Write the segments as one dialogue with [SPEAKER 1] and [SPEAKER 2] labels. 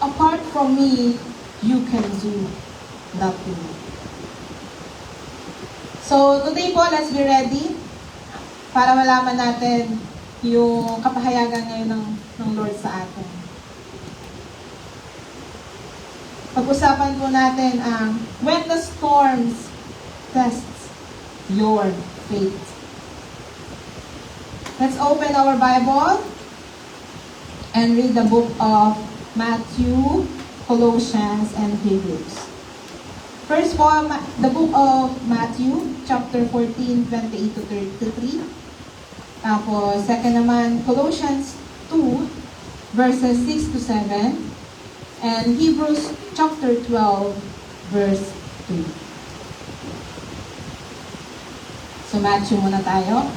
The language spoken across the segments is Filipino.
[SPEAKER 1] apart from me, you can do nothing. So, today po, let's be ready para malaman natin yung kapahayagan ngayon ng Lord sa atin. Pag-usapan po natin ang when the storms tests your faith. Let's open our Bible and read the book of Matthew, Colossians, and Hebrews. First po, the book of Matthew, chapter 14, 28 to 33. Tapos, second naman, Colossians 2, verses 6 to 7. And Hebrews chapter 12, verse 2. So, Matthew muna tayo.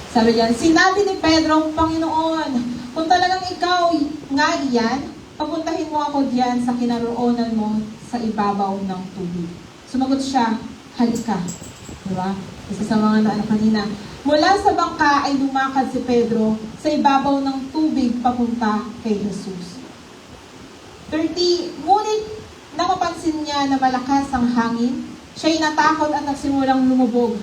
[SPEAKER 1] Sabi diyan, sinabi ni Pedro, Panginoon, kung talagang ikaw nga iyan, papuntahin mo ako diyan sa kinaroonan mo sa ibabaw ng tubig. Sumagot siya, halika. Diba? Isa sa mga naan kanina. Mula sa bangka ay lumakad si Pedro sa ibabaw ng tubig papunta kay Jesus. 30, ngunit napapansin niya na malakas ang hangin. Siya'y natakot at nagsimulang lumubog.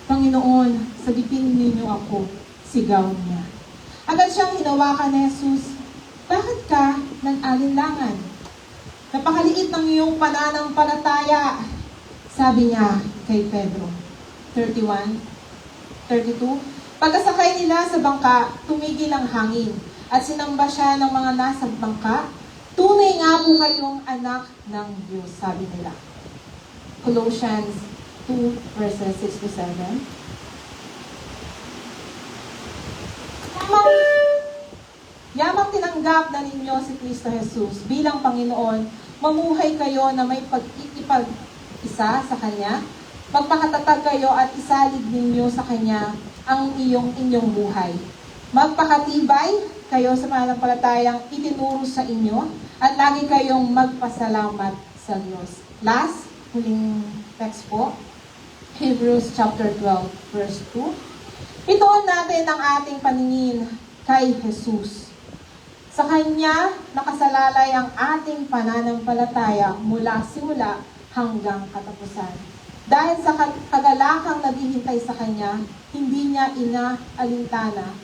[SPEAKER 1] Panginoon, sagipin ninyo ako, sigaw niya. Agad siyang hinawakan ni Jesus. Bakit ka nag-alinlangan? Napakaliit ng iyong pananampalataya, sabi niya kay Pedro. 31, 32. Pagkasakay nila sa bangka, tumigil ang hangin at sinamba siya ng mga nasa bangka. Tunay nga po kayong anak ng Diyos, sabi nila. Colossians 2 verses 6 to 7. Yamang tinanggap na ninyo si Kristo Jesus bilang Panginoon, mamuhay kayo na may pag-ikipag-isa sa Kanya, magpakatatag kayo at isalig ninyo sa Kanya ang inyong buhay. Magpakatibay kayo sa mananampalatayang itinuro sa inyo at lagi kayong magpasalamat sa Diyos. Last, huling text po, Hebrews chapter 12, verse 2. Ituon natin ang ating paningin kay Jesus. Sa Kanya, nakasalalay ang ating pananampalataya mula simula hanggang katapusan. Dahil sa kagalakang naghihintay sa Kanya, hindi Niya inaalintana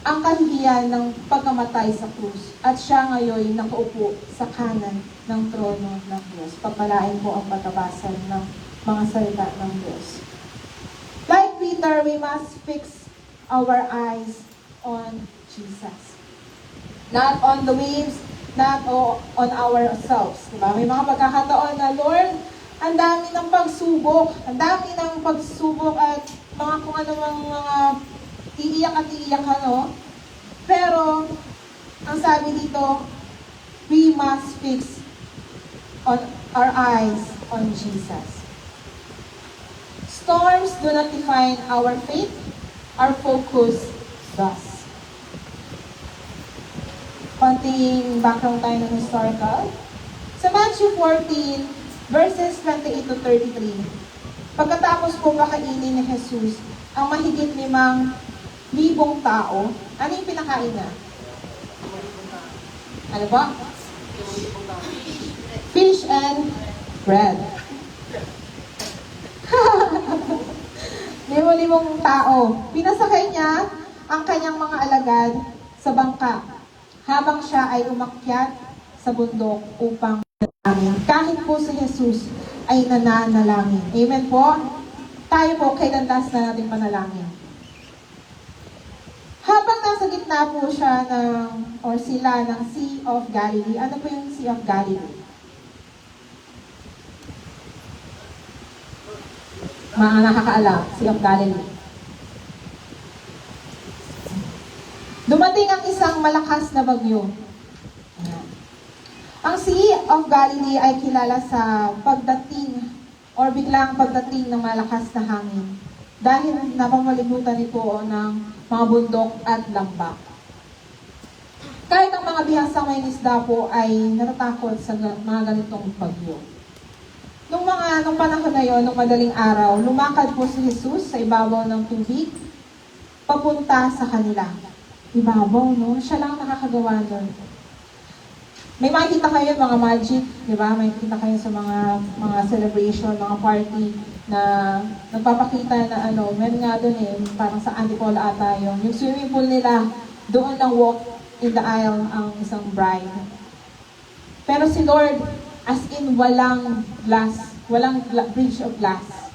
[SPEAKER 1] ang kahihiyan ng pagkamatay sa krus. At Siya ngayon nakaupo sa kanan ng trono ng Diyos. Pagpalain po ang patabasa ng mga salita ng Diyos. Like Peter, we must fix our eyes on Jesus. Not on the waves, not on ourselves. Diba? May mga pagkakataon na, Lord, ang dami ng pagsubok, at mga kung ano mga iiyak at iiyak, ano. Pero, ang sabi dito, we must fix on our eyes on Jesus. Storms do not define our faith, our focus does. Konting background tayo ng historical. Sa Matthew 14, verses 28 to 33, pagkatapos po pakainin ni Jesus ang mahigit 5,000 tao, ano yung pinakain niya? Ano ba? Fish and bread. 5,000 tao. Pinasakay niya ang kanyang mga alagad sa bangka habang siya ay umakyat sa bundok upang manalangin. Kahit po si Jesus ay nananalangin. Amen po? Tayo po, kailandas na natin manalangin. Habang nasa gitna po siya sila ng Sea of Galilee. Ano po yung Sea of Galilee? Mga nakakaalam, Sea of Galilee. Dumating ang isang malakas na bagyo. Ayan. Ang Sea of Galilee ay kilala sa pagdating or biglang pagdating ng malakas na hangin dahil napamalibutan ito ng mga bundok at lambak. Kahit ang mga bihasang may isda po ay natatakot sa mga ganitong bagyo. Nung panahon na yon, nung madaling araw, lumakad po si Jesus sa ibabaw ng tubig, papunta sa kanila. ibabaw, no? Siya lang nakakagawa nun. May makikita kayo mga magic, di ba? May makikita kayo sa mga celebration, mga party na nagpapakita na meron nga doon parang sa Antipolo ata yung swimming pool nila, doon lang walk in the aisle ang isang bride. Pero si Lord, as in walang glass, walang bridge of glass.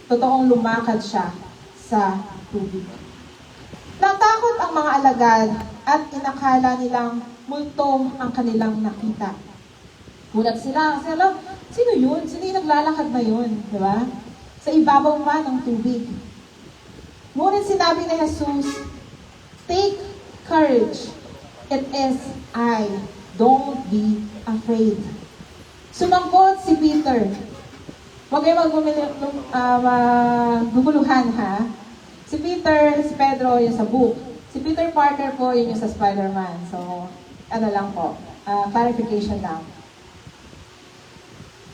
[SPEAKER 1] Totoong lumakad siya sa tubig. Natakot ang mga alagad at inakala nilang multo ang kanilang nakita. Gulat sila. Kasi alam, sino yun? Sino yung naglalakad na yun? Di ba? Sa ibabaw pa ng tubig. Ngunit sinabi ni Jesus, "Take courage. It is I. Don't be afraid." Sumagot si Peter. Huwag kayo maguguluhan, ha? Si Peter, si Pedro, yung sa book. Si Peter Parker po, yun yung sa Spider-Man. So, lang po. Clarification lang.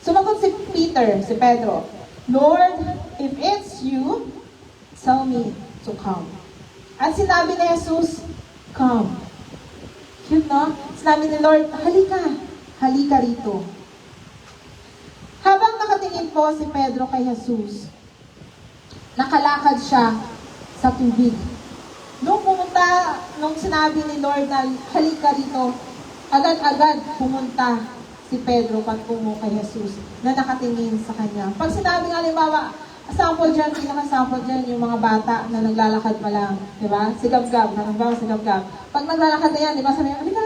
[SPEAKER 1] Sumagot si Peter, si Pedro, "Lord, if it's you, tell me to come." At sinabi ni Jesus, "Come." Cute, no? Sinabi ni Lord, halika rito. Habang nakatingin po si Pedro kay Jesus, nakalakad siya sa tubig. Nung sinabi ni Lord na halika rito, agad-agad pumunta si Pedro patungo kay Jesus na nakatingin sa kanya. Pag sinabi nga, halimbawa, sample dyan, pinaka-sample dyan, yung mga bata na naglalakad pa lang, di ba? Sigab-gab, sigab-gab. Pag naglalakad na yan, di ba, sabi niya, halika,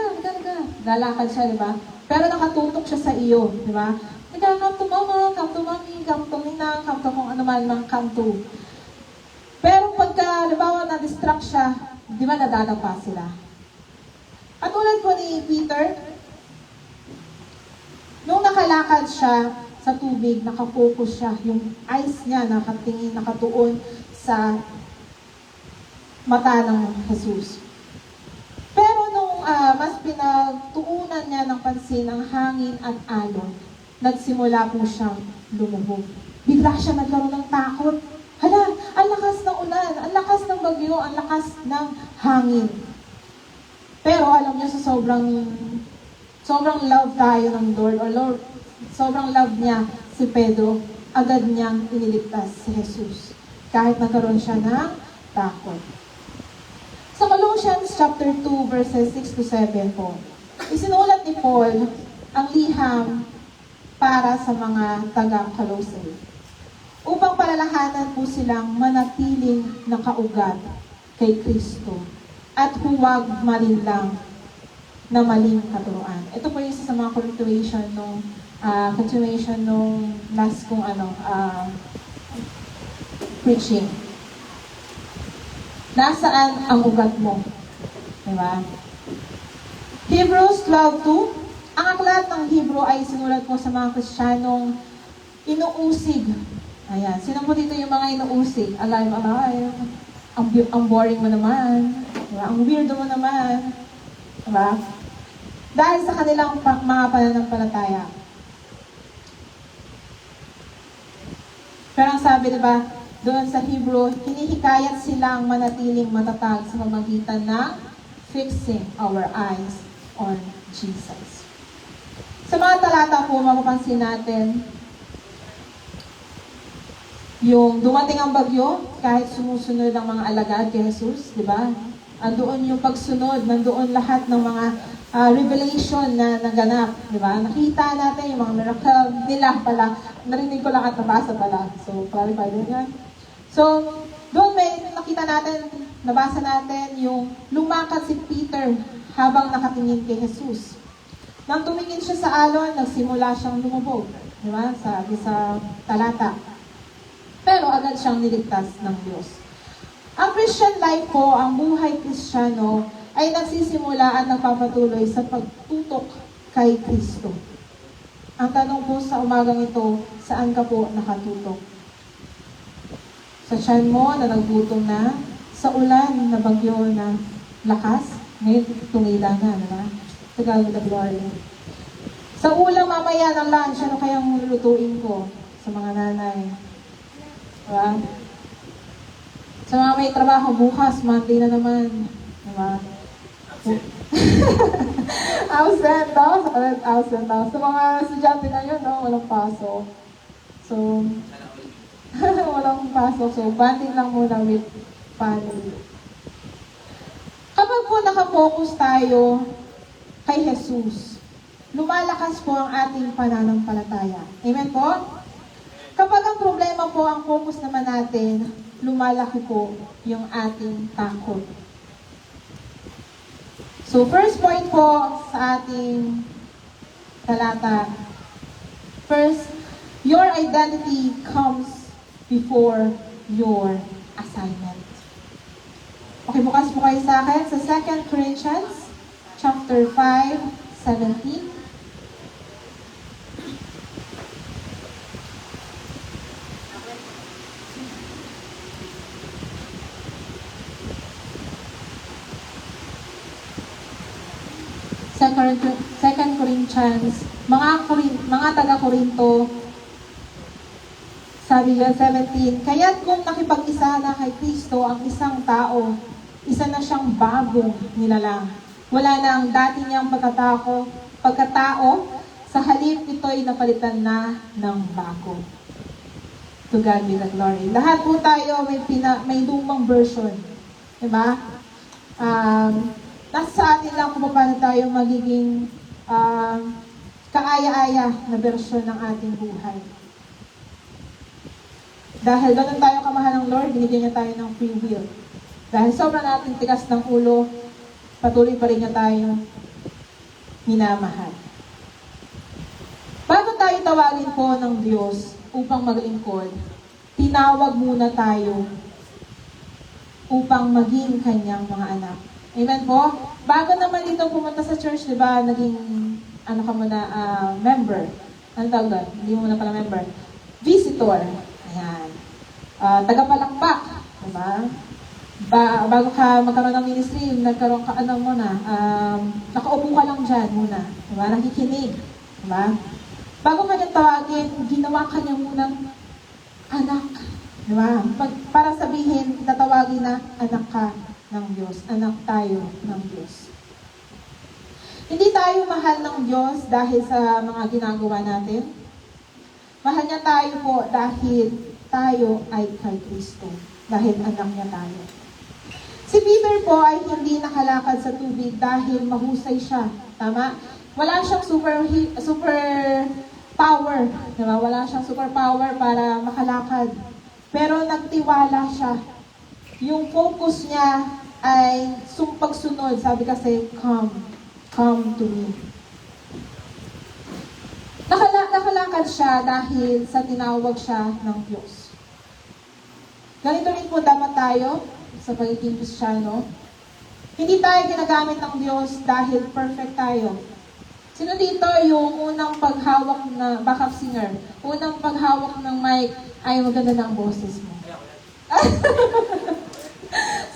[SPEAKER 1] lalakad siya, di ba? Pero nakatutok siya sa iyo, di ba? Halika, come to mama, come to mommy, come to ninang, come to kung ano man, come to. Pero pagka, halimbawa, na-distract siya, di ba, nadadapa sila. At tulad po ni Peter, nung nakalakad siya sa tubig, nakafocus siya, yung eyes niya nakatingin, nakatuon sa mata ng Jesus. Pero nung mas pinagtuunan niya ng pansin ang hangin at alon, nagsimula po siyang lumubog. Bigla siya nagkaroon ng takot. Hala, ang lakas ng ulan, ang lakas ng bagyo, ang lakas ng hangin. Pero alam niyo, sa sobrang love tayo ng Lord, o Lord, sobrang love niya si Pedro, agad niyang iniligtas si Jesus. Kahit nagkaroon siya ng takot. Sa Colossians chapter 2, verses 6 to 7 po, isinulat ni Paul ang liham para sa mga taga-Colossae, upang palalahanan po silang manatiling nakaugat kay Kristo at huwag malinlang na maling katuruan. Ito po yung isa sa mga continuation nung last kong preaching. Nasaan ang ugat mo? Diba? Hebrews 12:2. Ang aklat ng Hebrew ay sinulat po sa mga Kristiyanong inuusig. Ayan. Sino po dito yung mga inuusig? Alive. Ang boring mo naman. Diba? Ang weirdo mo naman. Diba? Dahil sa kanilang mga pananampalataya. Pero ang sabi, diba, doon sa Hebrew, hinihikayat silang manatiling matatag sa pamamagitan ng fixing our eyes on Jesus. Sa mga talata po, mapapansin natin, yung dumating ang bagyo, kahit sumusunod ang mga alagad kay Jesus, di ba? Andoon yung pagsunod, nandoon lahat ng mga revelation na naganap, di ba? Nakita natin yung mga miracle nila pala. Narinig ko lang at nabasa pala. So, clarify din yan. So, doon may nakita natin, nabasa natin yung lumakad si Peter habang nakatingin kay Jesus. Nang tumingin siya sa alon, nagsimula siyang lumubog. Di ba? Sa talata. Pero agad siyang niligtas ng Diyos. Ang Christian life po, ang buhay Kristiyano, ay nagsisimula at nagpapatuloy sa pagtutok kay Kristo. Ang tanong po sa umagang ito, saan ka po nakatutok? Sa tiyan mo na naggutom na, sa ulan na bagyo na lakas, ngayon tumila na, diba? To God the glory. Sa ulang mamaya ng lunch, ano kayang lulutuin ko sa mga nanay? Diba? Sa mga may trabaho bukas, Monday na naman. Diba? Absent daw. Absent daw. Sa mga estudyante ngayon, no, walang pasok. So, walang pasok. So, bonding lang muna with family. Kapag po nakafocus tayo kay Jesus, lumalakas po ang ating pananampalataya. Amen po? Kapag ang problema po ang focus naman natin, lumalaki po yung ating takot. So, first point po sa ating talata. First, your identity comes before your assignment. Okay, bukas po kayo sa akin sa 2 Corinthians chapter 5:17. Second Corinthians, mga taga-Korinto, sabi niya 17, kaya't kung nakipag-isa na kay Kristo ang isang tao, isa na siyang bagong nilalang. Wala na ang dati niyang pagkatao, sa halip ito'y napalitan na ng bago. To God be the glory. Lahat po tayo may lumang version. Diba? Nasa atin lang kung paano tayo magiging kaaya-aya na version ng ating buhay. Dahil ganun tayo kamahal ng Lord, binigyan niya tayo ng free will. Dahil sobrang natin tigas ng ulo, patuloy pa rin niya tayo minamahal. Bago tayo tawagin po ng Diyos upang maglingkod, tinawag muna tayo upang maging kanyang mga anak. Amen po? Bago naman dito pumunta sa church, di ba, naging, member. Ano tawag doon? Hindi mo na pala member. Visitor. Ayan. Tagapalakpak. Di ba? Bago ka magkaroon ng ministry, nagkaroon ka, nakaupo ka lang dyan muna. Di ba? Nakikinig. Di ba? Bago ka niyang tawagin, ginawa ka niya munang anak. Di ba? Para sabihin, tatawagin na anak ka ng Diyos. Anak tayo ng Diyos. Hindi tayo mahal ng Diyos dahil sa mga ginagawa natin. Mahal niya tayo po dahil tayo ay kay Kristo. Dahil anak niya tayo. Si Peter po ay hindi nakalakad sa tubig dahil mahusay siya. Tama? Wala siyang super power. Diba? Wala siyang super power para makalakad. Pero nagtiwala siya. Yung focus niya ay pagsunod. Sabi kasi, come to me. Nakalakad siya dahil sa tinawag siya ng Diyos. Ganito rin po dapat tayo sa pagiging Kristiyano. Hindi tayo ginagamit ng Diyos dahil perfect tayo. Sino dito yung unang paghawak na backup singer? Unang paghawak ng mic, ay maganda ng boses mo.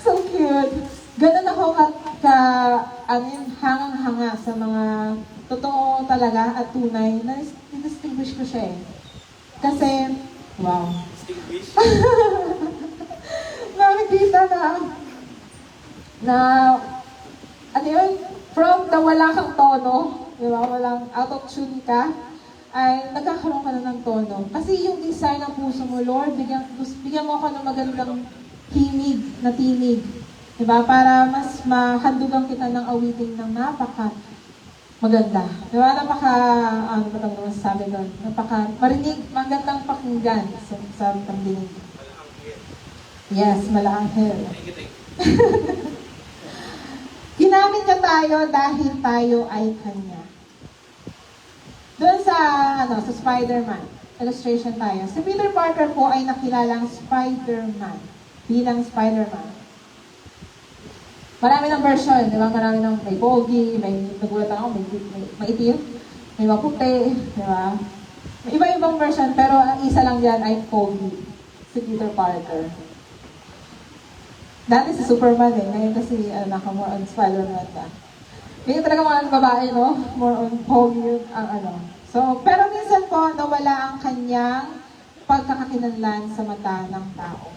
[SPEAKER 1] So cute. Ganun ako hangang-hanga sa mga totoo talaga at tunay na distinguish ko siya eh. Kasi, wow. Nakikita na from the wala kang tono, di ba, walang out of tune ka, ay nagkakaroon ka na ng tono. Kasi yung design ng puso mo, Lord, bigyan mo ako ng magandang tinig. Diba? Para mas mahandugan kita ng awiting ng napaka maganda. Diba? Ano ba ito masasabi doon? Magandang pakinggan sa pagdinig. Yes, malaanghel. Ginamit niya tayo dahil tayo ay Kanya. Doon sa Spider-Man, illustration tayo. Si Peter Parker po ay nakilalang Spider-Man, bilang Spider-Man. Marami ng version, di ba? Marami ng may pogi, nagulat ako, may itim, may maputi, di ba? May iba-ibang version, pero ang isa lang dyan ay pogi, si Peter Parker. Dati si Superman eh, ngayon kasi more on Spider-Man ka. Ngayon talaga mga babae, no? More on pogi So, pero minsan po, nawala ang kanyang pagkakakinanlan sa mata ng tao.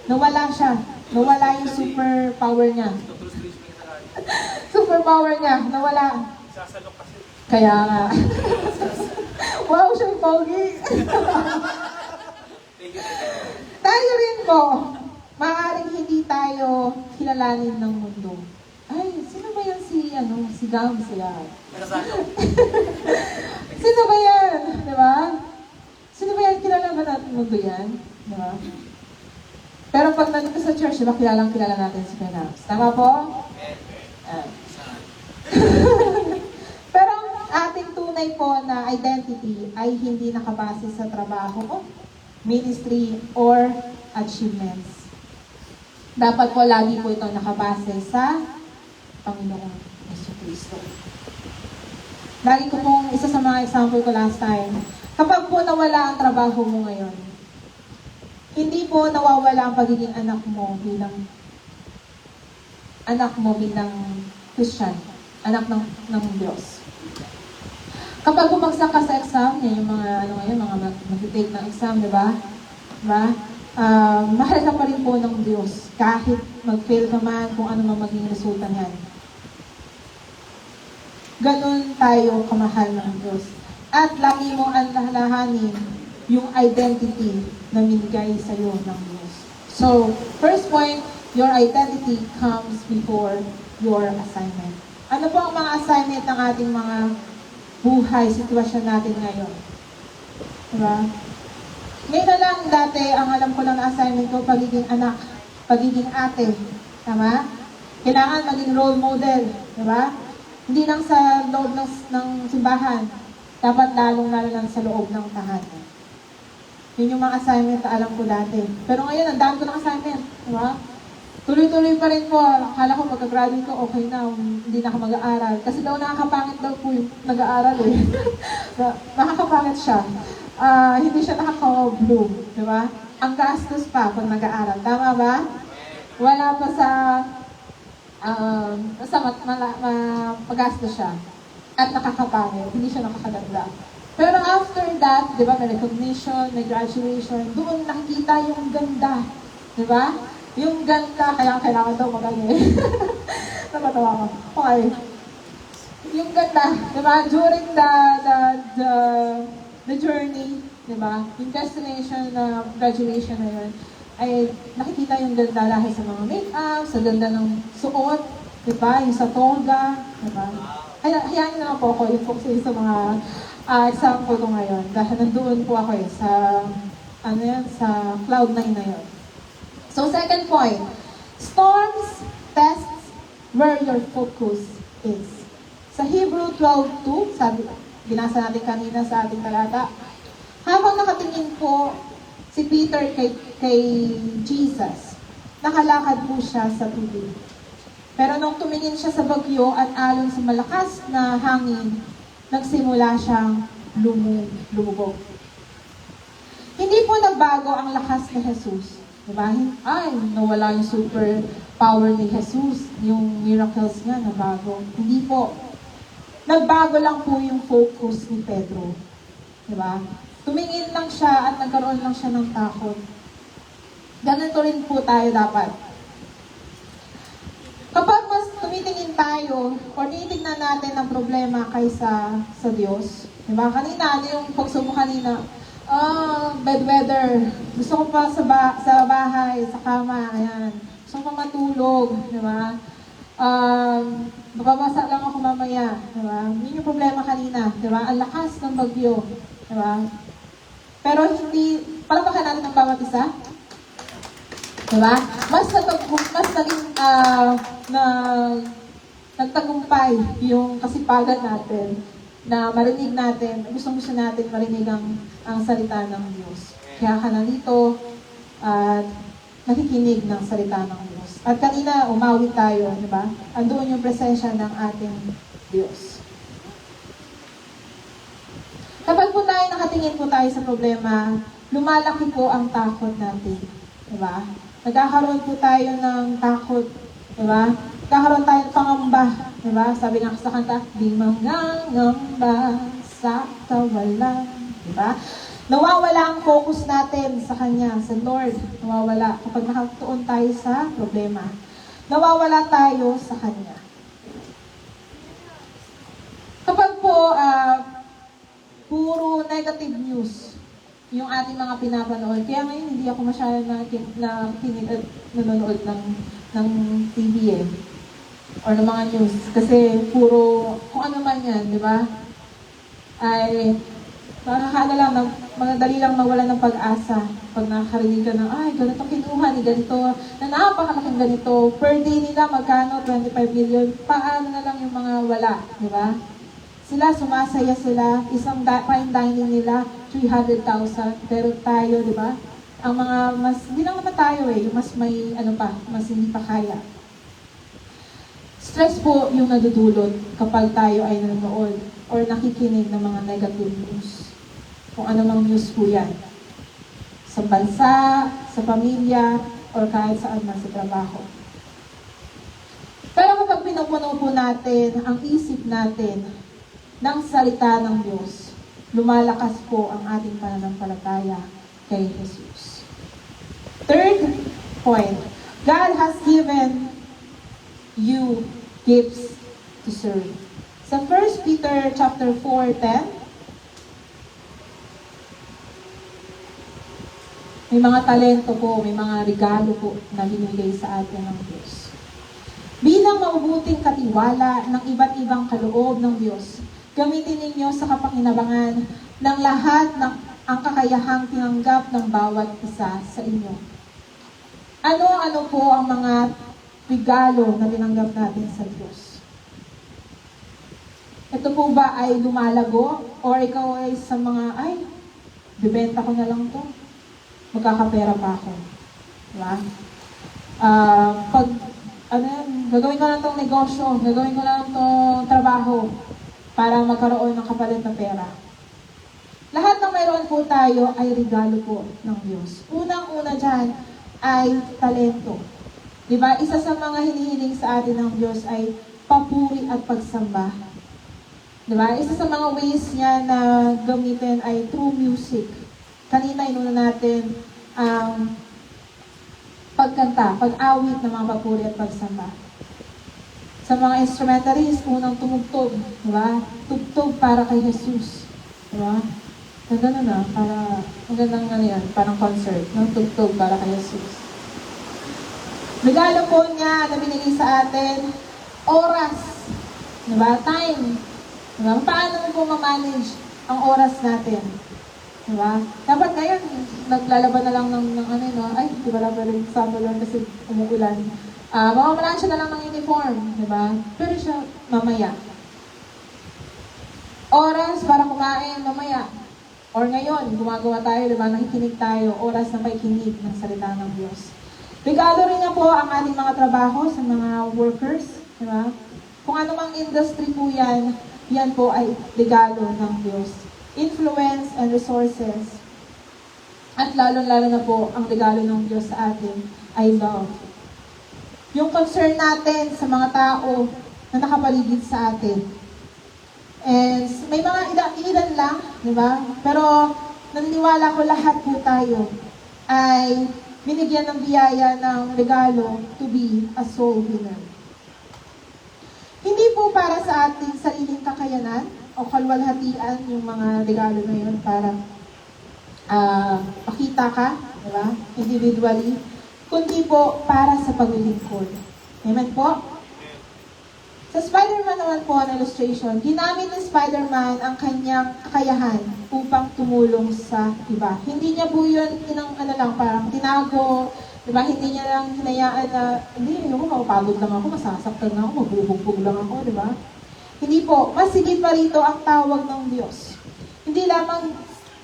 [SPEAKER 1] Nawala siya. Nawala yung super power niya. Superpower niya, nawala.
[SPEAKER 2] Sasalok kasi.
[SPEAKER 1] Kaya nga. Wow, siyang pogi. Tayo rin po, maaaring hindi tayo kilalanin ng mundo. Ay, sino ba yan si Gams yan?
[SPEAKER 2] Nakasalok.
[SPEAKER 1] Sino ba yan? Diba? Sino ba yan? Kilala ba natin mundo yan? Diba? Pero pag nandito sa church, diba, kilala natin si Gams. Tama po? Ah. Pero ang ating tunay po na identity ay hindi nakabase sa trabaho, ministry, or achievements. Dapat po lagi po ito nakabase sa Panginoong Jesucristo. Lagi ko pong isa sa mga example ko last time, kapag po nawala ang trabaho mo ngayon, hindi po nawawala ang pagiging anak mo bilang Christian, anak ng Diyos. Kapag bumagsak ka sa exam, yan yung mga mga mag-take ng exam, di ba? Diba? Mahal ka pa rin po ng Diyos kahit mag-fail ka man kung ano man maging resulta niyan. Ganon tayo kamahal ng Diyos. At lagi mo alalahanin yung identity na binigay sa iyo ng Diyos. So, first point, your identity comes before your assignment. Ano po ang mga assignment ng ating mga buhay, sitwasyon natin ngayon? Diba? Ngayon na lang dati, ang alam ko lang na assignment ko, pagiging anak, pagiging ate. Tama? Kailangan maging role model. Diba? Hindi lang sa loob ng simbahan. Dapat lalong-lalo lang sa loob ng tahanan. Yun yung mga assignment na alam ko dati. Pero ngayon, ang dami ko ng assignment. Diba? Tuloy-tuloy pa rin po. Akala ko pagka-graduate ko, okay na, hindi na ako mag-aaral. Kasi daw nakakapangit daw po yung nag-aaral eh. Nakakapangit siya. Hindi siya nakaka-bloom. Diba? Ang gastos pa pag nag-aaral. Tama ba? Wala pa sa magastos siya. At nakakapangit. Hindi siya nakakaganda. Pero after that, di ba, may recognition, may graduation, doon nakikita yung ganda. Di ba? Yung ganda, kaya kailangan daw magaling. Nakatawa ko. Okay. Yung ganda, di ba? During the journey, di ba? Yung destination na graduation na yun, ay nakikita yung ganda dahil sa mga make-up, sa ganda ng suot, di ba? Yung sa toga, di ba? Hayaan na lang po ako yung focus sa mga example ko ngayon. Dahil nandoon po ako sa sa Cloud9 na yun. So, second point, storms, tests, where your focus is. Sa Hebrew 12:2, binasa natin kanina sa ating talata, habang nakatingin po si Peter kay Jesus, nakalakad po siya sa tubig. Pero nung tumingin siya sa bagyo at alon sa malakas na hangin, nagsimula siyang lumubog. Hindi po nagbago ang lakas ni Jesus. Diba? Ay, nawala yung super power ni Jesus, yung miracles niya, nabago. Hindi po. Nagbago lang po yung focus ni Pedro. Diba? Tumingin lang siya at nagkaroon lang siya ng takot. Ganito rin po tayo dapat. Kapag mas tumitingin tayo o tinitignan natin ang problema kaysa sa Diyos, diba? Kanina, ano yung pagsubok kanina? Bad weather. Gusto ko pa sa bahay, sa kama, ayan. Gusto ko pa matulog, di ba? Babasa lang ako mamaya, di ba? Yun yung problema kanina, di ba? Ang lakas ng bagyo, di ba? Pero hindi, palapakan natin ang bawat isa. Di ba? Mas naging, nagtagumpay yung kasipagan natin na marinig natin, gusto natin marinig ang salita ng Diyos. Kaya ka nandito at nakikinig ng salita ng Diyos. At kanina, umawit tayo, di ba? Andoon yung presensya ng ating Diyos. Kapag po tayo nakatingin po tayo sa problema, lumalaki po ang takot natin. Di ba? Nagkakaroon po tayo ng takot. Di ba? Nagkakaroon tayo ng pangamba. Diba? Sabi nga sa kanta, di mangangamba sa kawalan. Diba? Nawawala ang focus natin sa Kanya, sa Lord. Nawawala kapag nakatuon tayo sa problema. Nawawala tayo sa Kanya. negative news yung ating mga pinapanood. Kaya ngayon, hindi ako masyado nanonood ng TV or ng mga news. Kasi puro, kung ano man yan, di ba? Ay, nakakano lang, madali lang mawala ng pag-asa pag nakakarinig ka ng, ay, ganito kinuha ni ganito, na napakalaking ganito, per day nila, magkano, 25 million, paano na lang yung mga wala, di ba? Sila, sumasaya sila, isang fine dining nila, 300,000, pero tayo, di ba? Ang mga mas, hindi lang naman tayo yung mas may, mas hindi pa kaya. Stress po yung nadudulot kapag tayo ay nanonood or nakikinig ng mga negative news. Kung ano mang news po yan. Sa bansa, sa pamilya, or kahit saan man sa trabaho. Pero kapag pinupuno po natin ang isip natin ng salita ng Diyos, lumalakas po ang ating pananampalataya kay Jesus. Third point, God has given you gifts to serve. Sa 1 Peter chapter 4:10, may mga talento po, may mga regalo po na binigay sa atin ng Diyos. Bilang mabubuting katiwala ng iba't ibang kaloob ng Diyos, gamitin ninyo sa kapakinabangan ng lahat ng ang kakayahang tinanggap ng bawat isa sa inyo. Ano-ano po ang mga regalo na tinanggap natin sa Diyos? Ito po ba ay lumalago? Or ikaw ay sa mga, ay, bibenta ko na lang to. Magkakapera pa ako. Diba? Gagawin ko lang tong negosyo, gagawin ko lang tong trabaho para magkaroon ng kapalit na pera. Lahat ng mayroon po tayo ay regalo po ng Diyos. Unang-una dyan ay talento. Diba? Isa sa mga hinihiling sa atin ng Diyos ay papuri at pagsamba. Diba? Isa sa mga ways niya na gamitin ay through music. Kanina inuna natin ang pagkanta, pag-awit ng mga papuri at pagsamba. Sa mga instrumentalists, unang tumugtog, diba? Tugtog para kay Jesus. Diba? Ganda na, para magandang yan, parang concert, no? Tugtog para kay Jesus. Regalo po niya na binigay sa atin, oras. Diba? Time. Diba? Paano po ma-manage ang oras natin? Diba? Dapat ngayon, naglalaban na lang ng ay, di ba lang rin summer lang kasi umuulan. Mamamalaan siya na lang ng uniform, diba? Pero siya, mamaya. Oras para kumain, mamaya. Or ngayon, gumagawa tayo, diba? Nakikinig tayo, oras na pakikinig ng salita ng Diyos. Regalo rin niya po ang ating mga trabaho sa mga workers, diba? Kung anumang industry po yan, yan po ay regalo ng Diyos. Influence and resources. At lalo-lalo na po, ang regalo ng Diyos sa atin ay love. Yung concern natin sa mga tao na nakapaligid sa atin. And may mga ilan lang, di ba? Pero naniniwala ko lahat po tayo ay binigyan ng biyaya ng regalo to be a soul winner. Hindi po para sa ating sariling kakayanan o kalwalhatian yung mga regalo na yun para pakita ka, di ba? Individually. Kundi po para sa paglilingkod. Amen po? Sa Spider-Man naman po na illustration, ginamit ng Spider-Man ang kanyang kakayahan upang tumulong sa iba. Hindi niya po yun, parang tinago, diba? Hindi niya lang hinayaan na, hindi, mapapagod lang ako, masasaktan lang ako, mabubugbog lang ako, diba? Hindi po, mas higit pa rito ang tawag ng Diyos. Hindi lamang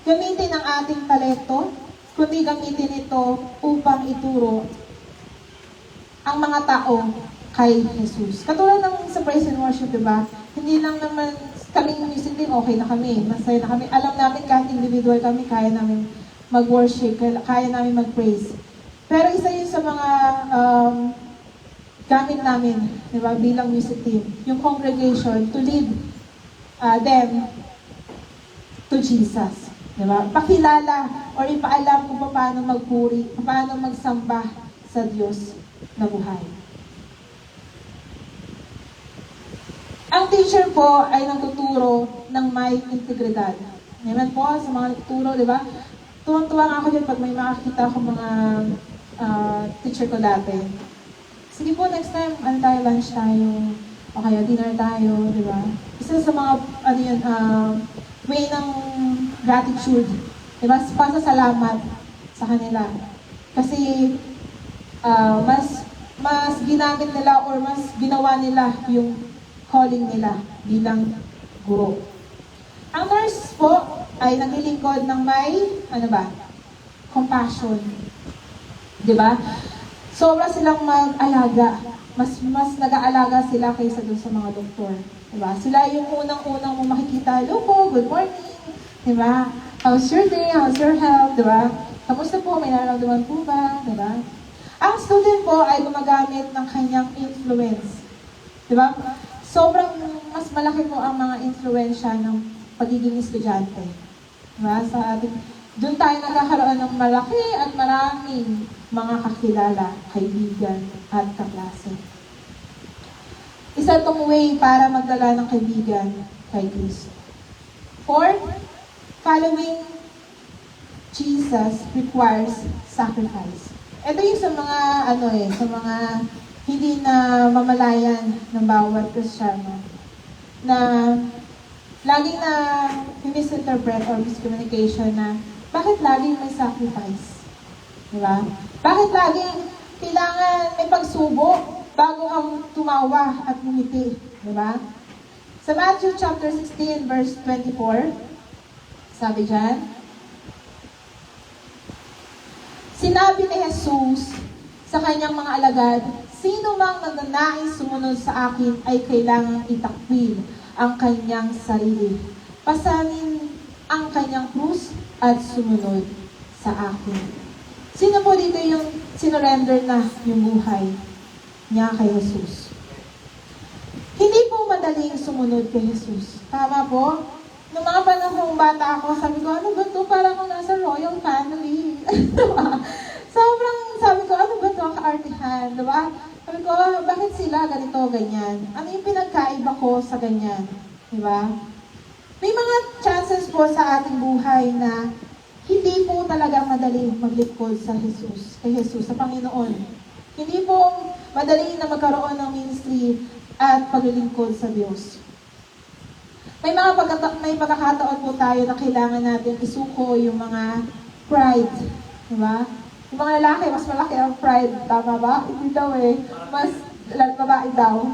[SPEAKER 1] gamitin ang ating talento, kundi gamitin ito upang ituro ang mga tao kay Jesus. Katulad ng sa praise and worship, diba? Hindi lang naman kaming music din, okay na kami. Masaya na kami. Alam namin kahit individual kami, kaya namin mag-worship, kaya namin mag-praise. Pero isa yun sa mga gamit namin, diba? Bilang music team. Yung congregation to lead them to Jesus. Diba? Pakilala or ipaalam kung paano magpuri, paano magsamba sa Diyos na buhay. Ang teacher po ay nagtuturo ng may integridad. Amen po, sa mga nagtuturo, di ba? Tuwang-tuwa nga ako dyan pag may makakita ako mga teacher ko dati. Sige po, next time, ano tayo, lunch tayo, o kaya dinner tayo, di ba? Isa sa mga, way ng gratitude, di ba? Pasasalamat sa kanila. Kasi, mas ginamit nila or mas ginawa nila yung calling nila bilang guro. Ang nurse po ay naglilingkod ng may, compassion. Di ba? Sobra silang mag-alaga. Mas nag-aalaga sila kaysa dun sa mga doktor. Di ba? Sila yung unang-unang mo makikita, hello po, good morning. Di ba? How's your day? How's your health? Di ba? Kamusta po? May nararamdaman po ba? Di ba? Ang student po ay gumagamit ng kanyang influence. Di ba? Sobrang mas malaki po ang mga influensya ng pagiging estudyante. Diba? Doon tayo nagkakaroon ng malaki at maraming mga kakilala, kaibigan, at kaklase. Isa itong way para magdala ng kaibigan kay Kristo. Fourth, following Jesus requires sacrifice. Ito yung sa mga, sa mga hindi na mamalayan ng bawat Kristiyano na laging na misinterpret or miscommunication na bakit laging may sacrifice? Diba? Bakit laging kailangan may pagsubok bago kang tumawa at ngumiti? Diba? Sa Matthew chapter 16 verse 24, sabi dyan, sinabi ni Jesus sa kanyang mga alagad, sino mang nagnanais sumunod sa akin ay kailangang itakwil ang kanyang sarili. Pasanin ang kanyang krus at sumunod sa akin. Sino po dito yung sinurrender na yung buhay niya kay Jesus? Hindi po madaling sumunod kay Jesus. Tama po? Noong mga panahong bata ako, sabi ko, ano ba ito? Parang ako nasa royal family. Sobrang sabi ko, ano ba ito? Kaartihan. Diba? Sabi ko, bakit sila ganito, ganyan? Ano yung pinagkaiba ko sa ganyan? Diba? May mga chances po sa ating buhay na hindi po talaga madali maglingkod sa Jesus, kay Jesus, sa Panginoon. Hindi po madali na magkaroon ng ministry at paglilingkod sa Diyos. May pagkakataon po tayo na kailangan natin isuko yung mga pride. Diba? Yung mga lalaki, mas malaki ang pride. Tama ba? Hindi daw eh. Mas babae daw.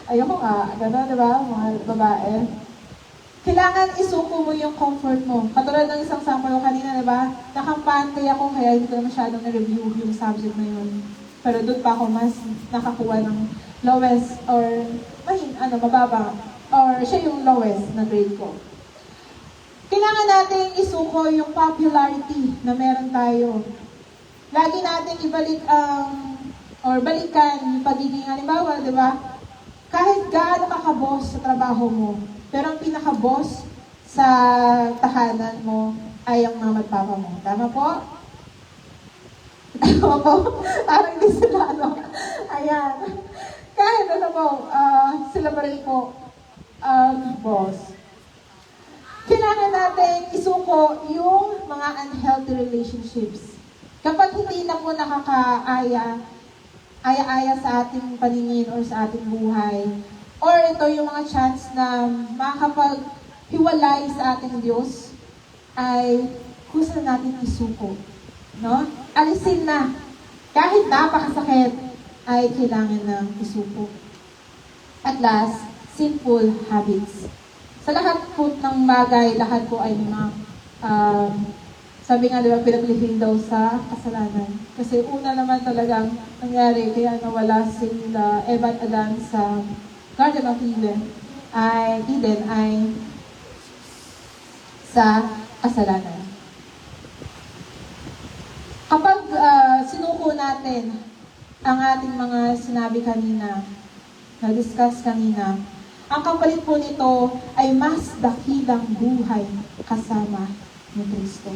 [SPEAKER 1] Ayoko nga. Gano'n, diba? Mga babae. Kailangan isuko mo yung comfort mo. Katulad ng isang sample ko kanina, diba? Nakampante ako, kaya hindi ko masyadong na-review yung subject na yun. Pero doon pa ako mas nakakuha ng lowest or, mababa. Or siya yung lowest na grade ko. Kailangan natin isuko yung popularity na meron tayo. Lagi natin ibalik or balikan yung pagiging halimbawa, di ba? Kahit gaano ka ka-boss sa trabaho mo, pero ang pinaka-boss sa tahanan mo ay ang mama at papa mo. Tama po? Tama po? Parang hindi sila, Ayan. Kahit sila pa rin po boss. Kailangan natin isuko yung mga unhealthy relationships. Kapag hindi na po nakakaaya sa ating paningin or sa ating buhay, or ito yung mga chance na makakapaghiwalay sa ating Diyos, ay gusto natin isuko. No? Alisin na. Kahit napakasakit, ay kailangan na isuko. At last, sinful habits. Sa lahat po ng bagay, lahat po ay mga, sabi nga diba, pinaglihing daw sa kasalanan. Kasi una naman talagang nangyari, kaya nawala sila Eva at Adan sa Garden of Eden ay sa kasalanan. Kapag sinuko natin ang ating mga sinabi kanina, na-discuss kanina, ang kapalit po nito ay mas dakilang buhay kasama ni Kristo.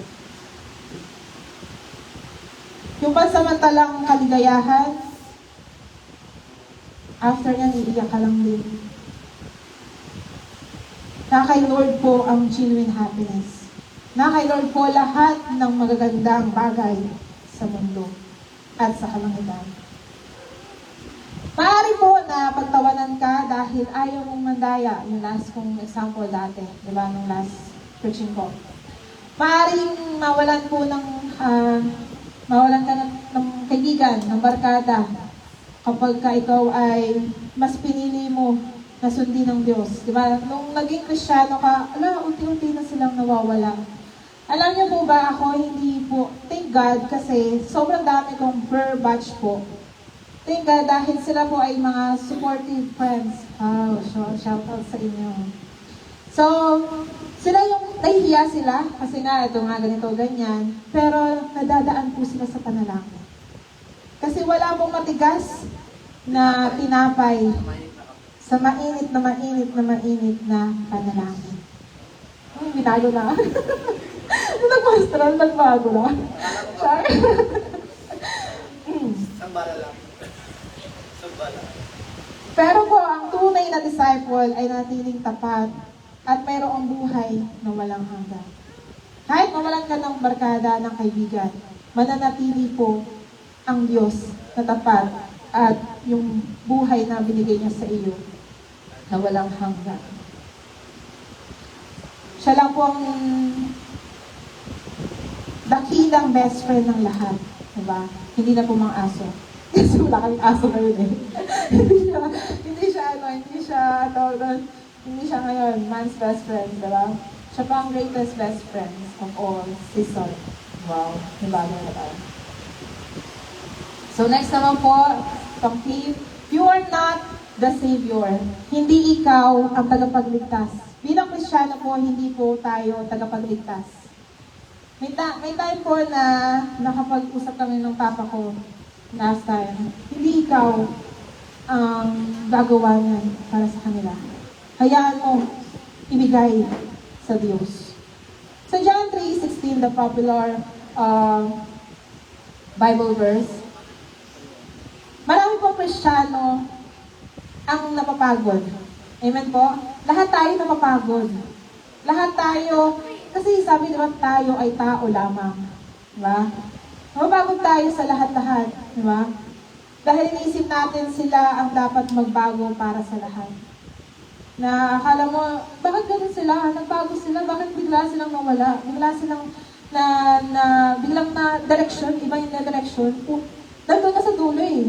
[SPEAKER 1] Yung pansamantalang kaligayahan, after niyan, iiyak ka lang din. na kay Lord po ang genuine happiness. Na kay Lord po lahat ng magagandang bagay sa mundo at sa kalangitan. Maaari po na pagtawanan ka dahil ayaw mong mandaya. Yung last kong example dati, di ba, nung last preaching ko. Maaaring mawalan po mawalan ka ng kaibigan, ng barkada, kapag ka ikaw ay mas pinili mo na sundin ng Diyos. Di ba? Nung naging Kristiyano ka, unti-unti na silang nawawala. Alam niyo po ba, ako hindi po, thank God, kasi sobrang dami kong prayer batch po. Thank God, dahil sila po ay mga supportive friends. Wow, shout out sa inyo. So, sila yung nahihiya sila, kasi nga, ito nga, ganito, ganyan. Pero, nadadaan po sila sa panalangin. Kasi wala pong matigas na tinapay sa mainit na panalangin. Binago na. Nagpastoral, nagbago na. Char.
[SPEAKER 2] Sambala lang. Sambala.
[SPEAKER 1] Pero po, ang tunay na disciple ay natiling tapat at mayroong buhay na walang hanggan. Kahit mawalan ka ng barkada, ng kaibigan, mananatili po ang Diyos na tapat at yung buhay na binigay niya sa iyo na walang hanggan. Siya lang po ang dakilang best friend ng lahat. Diba? Hindi na po mga aso. Kasi wala kaming aso ngayon eh. Hindi siya ngayon, man's best friend, diba? Siya pa ang greatest best friend of all, si Son. Wow, nibago na tayo. So next naman po, conclude, you are not the Savior. Hindi ikaw ang tagapagligtas. Bilang Kristiyano po, hindi po tayo tagapagligtas. May time po na nakapag-usap kami ng papa ko last time. Hindi ikaw ang gagawa niyan para sa kanila. Hayaan mo ibigay sa Diyos. Sa John 3:16, the popular Bible verse, marami pong Kristiyano ang napapagod. Amen po? Lahat tayo napapagod. Lahat tayo, kasi sabi diba, tayo ay tao lamang. Diba? Mapapagod tayo sa lahat-lahat. Diba? Dahil iniisip natin sila ang dapat magbago para sa lahat. Na akala mo, bakit ganun sila? Nagbago sila? Bakit bigla silang nawala? Bigla silang biglang na direction, iba yung na direction. Nandun na sa dulo eh.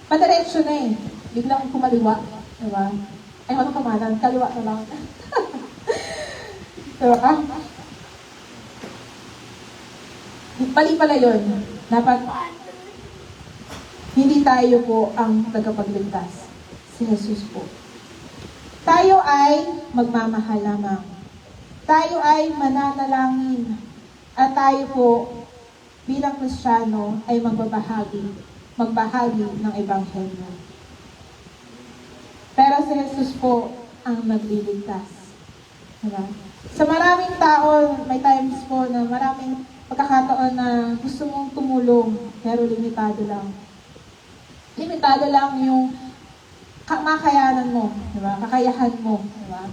[SPEAKER 1] Pa-direction na eh. Biglang kumaliwa. Diba? Ay, ano kamanan? Kaliwa na lang. Diba? Mali pala yun. Dapat, hindi tayo po ang tagapagligtas. Si Jesus po. Tayo ay magmamahal lamang. Tayo ay mananalangin. At tayo po, bilang Kristiyano, ay magbahagi ng Ebanghelyo. Pero si Jesus po ang nagliligtas. Diba? Sa maraming tao, may times po na maraming pagkakataon na gusto mong tumulong, pero limitado lang. Limitado lang yung makayanan mo, diba? Kakayahan mo, diba?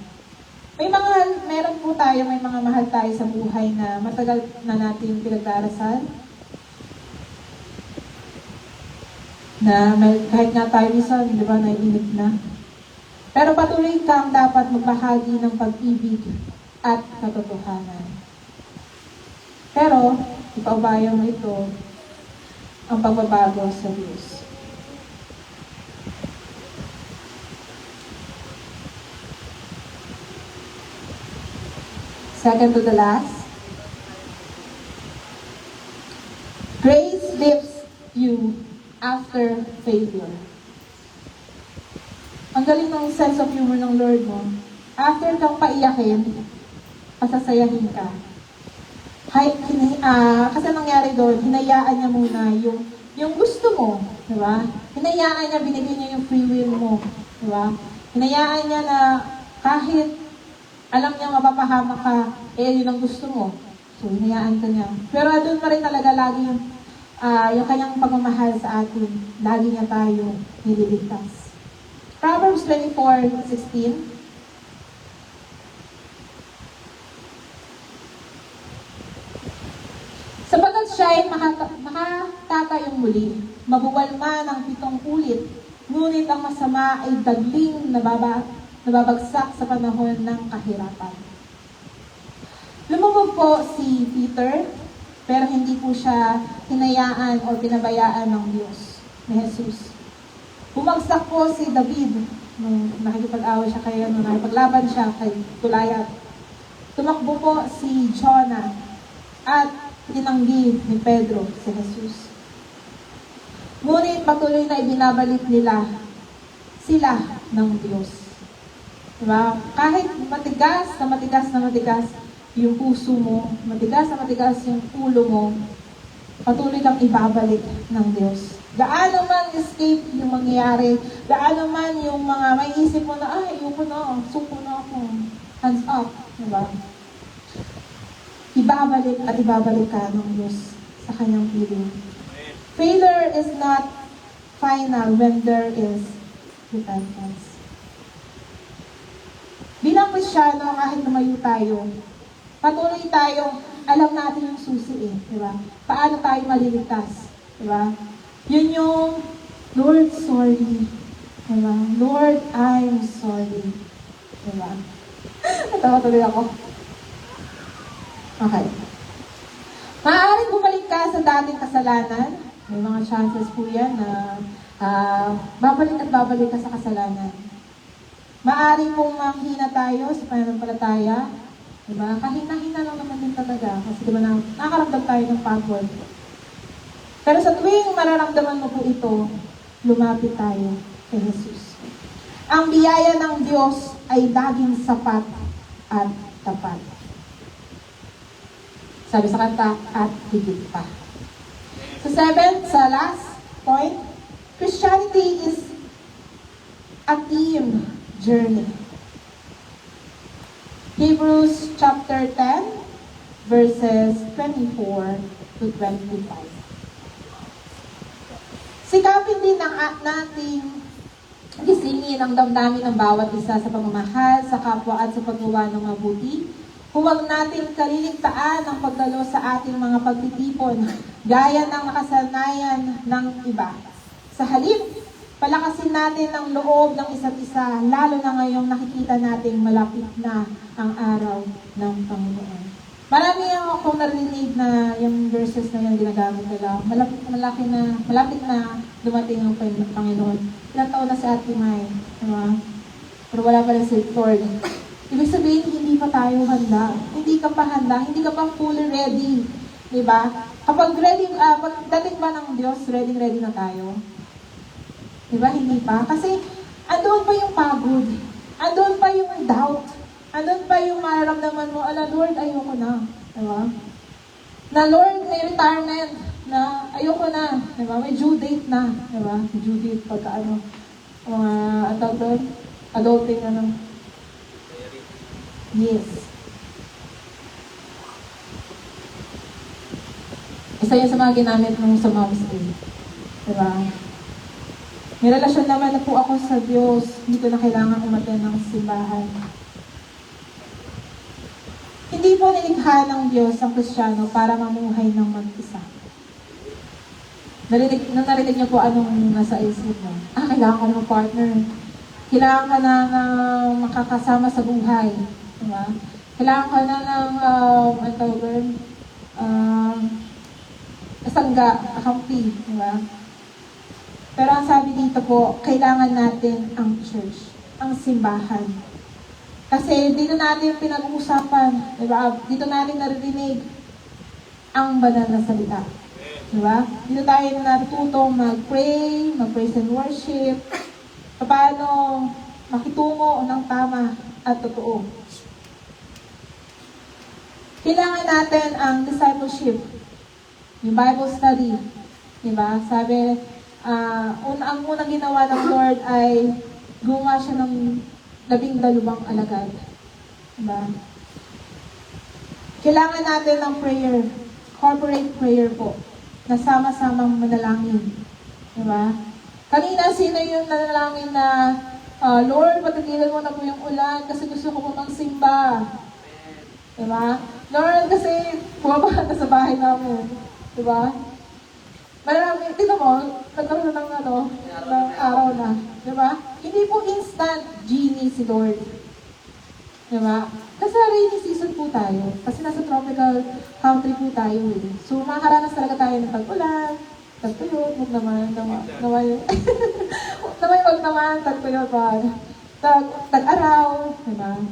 [SPEAKER 1] Meron po tayo, may mga mahal tayo sa buhay na matagal na natin pinagdarasal. Na kahit nga tayo minsan, di ba, naiinip na. Pero patuloy kang dapat magbahagi ng pag-ibig at katotohanan. Pero, ipaubayan mo ito ang pagbabago sa Diyos. Second to the last. Grace lifts you after failure. Ang galing ng sense of humor ng Lord mo. After kang paiyakin, pasasayahin ka. Kasi nangyari doon, hinayaan niya muna yung gusto mo. Diba? Hinayaan niya, binigay niya yung free will mo. Diba? Hinayaan niya na kahit alam niya mapapahama ka, yun ang gusto mo. So, hinayaan ka niya. Pero doon pa rin talaga lagi yung kanyang pagmamahal sa atin. Lagi niya tayo nililigtas. Proverbs 24:16. Siya'y makatatayong muli, mabuwal man ang 7 ulit, ngunit ang masama ay dagling nababagsak sa panahon ng kahirapan. Lumubog po si Peter, pero hindi po siya hinayaan o pinabayaan ng Diyos, ni Jesus. Bumagsak po si David, nung nakikipag-away siya kay, nung nakipaglaban siya kay Goliath. Tumakbo po si Jonah at tinanggi ni Pedro si Jesus. Ngunit patuloy na ibinabalik nila sila ng Diyos. Diba? Kahit matigas na matigas yung puso mo, matigas na matigas yung ulo mo, patuloy kang ibabalik ng Diyos. Gaano man escape yung mangyayari, gaano man yung mga may isip mo na, ayoko na, suko na ako, hands up, diba? Ibabalik at ibabalik ka ng Diyos sa kanyang piling. Failure is not final when there is repentance. Bilang Kristyano, kahit lumayo tayo, patuloy tayong alam natin yung susi diba? Paano tayo maliligtas, diba? Yun yung, Lord, sorry. Diba? Lord, I'm sorry. Diba? Natawa tuloy ako. Okay. Maaaring bumalik ka sa dating kasalanan. May mga chances po yan na babalik at babalik ka sa kasalanan. Maaaring pong manghina tayo sa pananampalataya. Diba? Kahina-hina lang naman din talaga. Kasi diba nakakaramdam tayo ng pagod. Pero sa tuwing mararamdaman mo po ito, lumapit tayo kay Jesus. Ang biyaya ng Diyos ay laging sapat at tapat. Sabi sa kanta, at higit pa. So 7, sa last point, Christianity is a team journey. Hebrews chapter 10, verses 24 to 25. Sikapin din nating gisingin ang damdamin ng bawat isa sa pagmamahal, sa kapwa at sa paggawa ng mabuti. Huwag natin kaliligtaan ang pagdalo sa ating mga pagtitipon, gaya ng nakasanayan ng iba. Sa halip, palakasin natin ang loob ng isa't isa, lalo na ngayong nakikita natin malapit na ang araw ng Panginoon. Marami akong narinig na yung verses na yung ginagamit nila. Malapit na dumating ang Panginoon. Ilang taon na si Ate May, diba? Pero wala pa rin si Lord. Ibig sabihin, hindi pa tayo handa. Hindi ka pa handa. Hindi ka pa fully ready. Diba? Kapag ready, pagdating ba ng Diyos, ready na tayo? Diba? Hindi pa. Kasi, andun pa yung pagod. Andun pa yung doubt. Andun pa yung mararamdaman mo, Lord, ayoko na. Diba? Na Lord, may retirement. Na ayoko na. Diba? May due date na. Diba? May due date pagka adulting Yes. Isa yan sa mga ginamit nung sa Mom's Day. Diba? May relasyon naman na po ako sa Diyos. Hindi ko na kailangan umaten ng simbahan. Hindi po nilikha ng Diyos ang Kristiyano para mamuhay ng mag-isa. Narinig niyo po anong nasa isip mo? Kailangan ko ng partner. Kailangan ka na makakasama sa buhay. Diba? Kailangan ka na ng sangga, akampi. Diba? Pero ang sabi dito po, kailangan natin ang church, ang simbahan. Kasi dito natin pinag-uusapan, diba? Dito natin naririnig ang banal na salita. Diba? Dito tayo natututong mag-praise and worship, paano makitungo ng tama at totoo. Kailangan natin ang discipleship, yung Bible study. Diba? Sabi, ang unang ginawa ng Lord ay gumawa siya ng 12 alagad. Diba? Kailangan natin ng prayer, corporate prayer po, na sama-samang manalangin. Diba? Kanina, sino yung nanalangin na, Lord, patagilan mo na po yung ulan kasi gusto ko po magsimba. Diba? Lord, kasi bumaba na sa bahay namin. Diba? Marami, tignan mo, nagkaroon na ng araw na. Diba? Hindi po instant genie si Lord. Diba? Nasa rainy season po tayo. Kasi nasa tropical country po tayo eh. So, makakaranas talaga tayo ng tag-ulan, tag-tuyot, huwag naman, huwag naman, tag-tuyot, tag-araw, diba?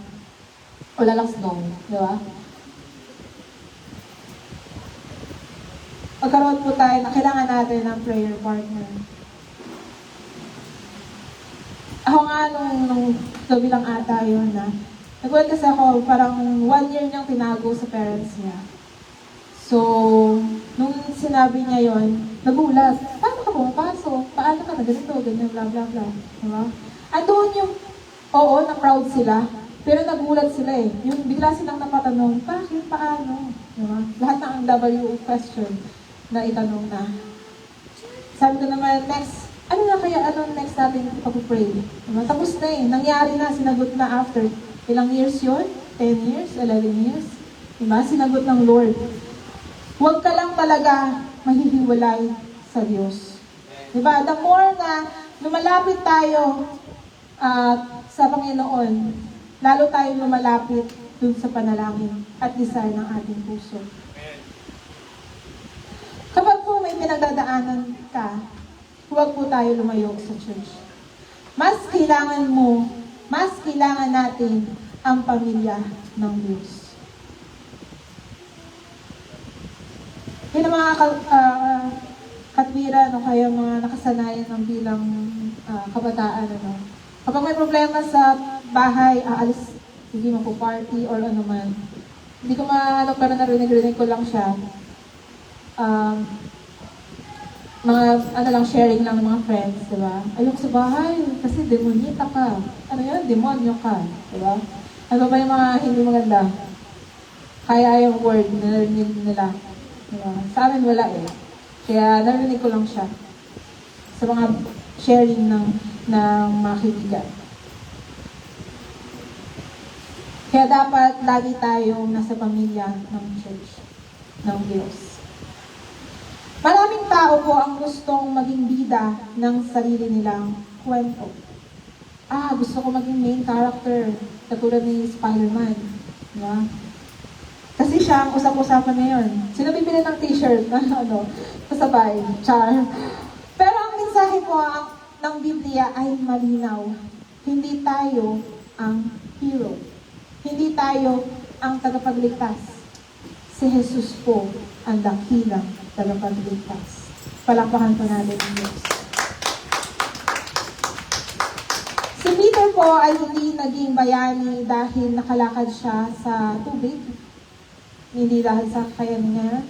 [SPEAKER 1] Wala lang snow, diba? Magkaroon po tayo na kailangan natin ng prayer partner. Ako nga nung gabi lang ata yun na, nagulat kasi ako, parang 1 year niyang tinago sa parents niya. So, nung sinabi niya yun, nagulat, paano ka pumapasok? Paano ka na ganito, ganyan, bla bla bla. Diba? At doon yung, oo, na-proud sila, pero nagulat sila eh. Yung bigla silang napatanong, bakit, paano? Diba? Lahat ng W question na itanong na. Sabi ko naman, next, ano next natin pag-pray? Diba? Tapos na eh, nangyari na, sinagot na after. Ilang years yun? 10 years? 11 years? Diba? Sinagot ng Lord. Huwag ka lang talaga mahihiwalay sa Diyos. Diba? The more na lumalapit tayo sa Panginoon, lalo tayong lumalapit dun sa panalangin at desire ng ating puso. Kapag po may pinagdadaanan ka, huwag po tayo lumayo sa church. Mas kailangan natin ang pamilya ng Diyos. Yun ang mga katwiran o kaya mga nakasanayan ng bilang kabataan. Kapag may problema sa bahay, aalis, hindi magpo-party or ano man. Hindi ko pero narinig ko lang siya. Mga sharing lang ng mga friends, diba? Ayoko sa bahay, kasi demonita ka. Ano yun? Demonyo ka, diba? Ano ba yung mga hindi maganda? Kaya yung word na narinig nila. Diba? Sa amin wala eh. Kaya narinig ko lang siya. Sa mga sharing ng mga kaibigan. Kaya dapat lagi tayong nasa pamilya ng church, ng Diyos. Maraming tao po ang gustong maging bida ng sarili nilang kwento. Gusto ko maging main character, katulad ni Spider-Man. Diba? Kasi siya ang usap-usapan ngayon. Sino bibili ng t-shirt na kasabay? Char. Pero ang mensahe po ng Biblia ay malinaw. Hindi tayo ang hero. Hindi tayo ang tagapagligtas. Si Jesus po ang dakilang tagapagligtas. Palakpakan po natin ang Diyos. Si Peter po ay hindi naging bayani dahil nakalakad siya sa tubig. Hindi dahil sa kakayahan niya.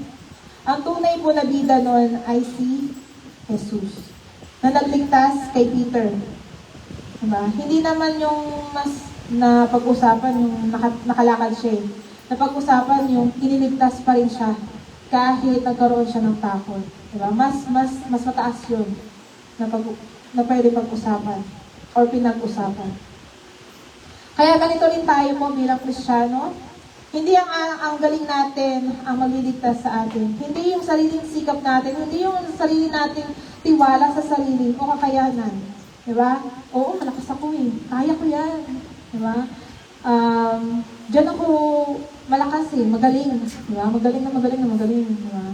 [SPEAKER 1] Ang tunay po na bida noon ay si Jesus, na nagligtas kay Peter. Diba? Hindi naman yung mas napag-usapan yung nakalakad siya. Napag-usapan yung iniligtas pa rin siya kahit nagkaroon siya ng takot. Diba? Mas mataas yun na pwede pag-usapan or pinag-usapan. Kaya ganito rin tayo po bilang Kristiyano. Hindi ang galing natin ang magliligtas sa atin. Hindi yung sariling sikap natin. Hindi yung sarili nating tiwala sa sarili o kakayanan. Diba? Oo, malakas ako eh. Kaya ko yan. Diba? Diyan ako malakas eh. Magaling. Diba? Magaling. Diba?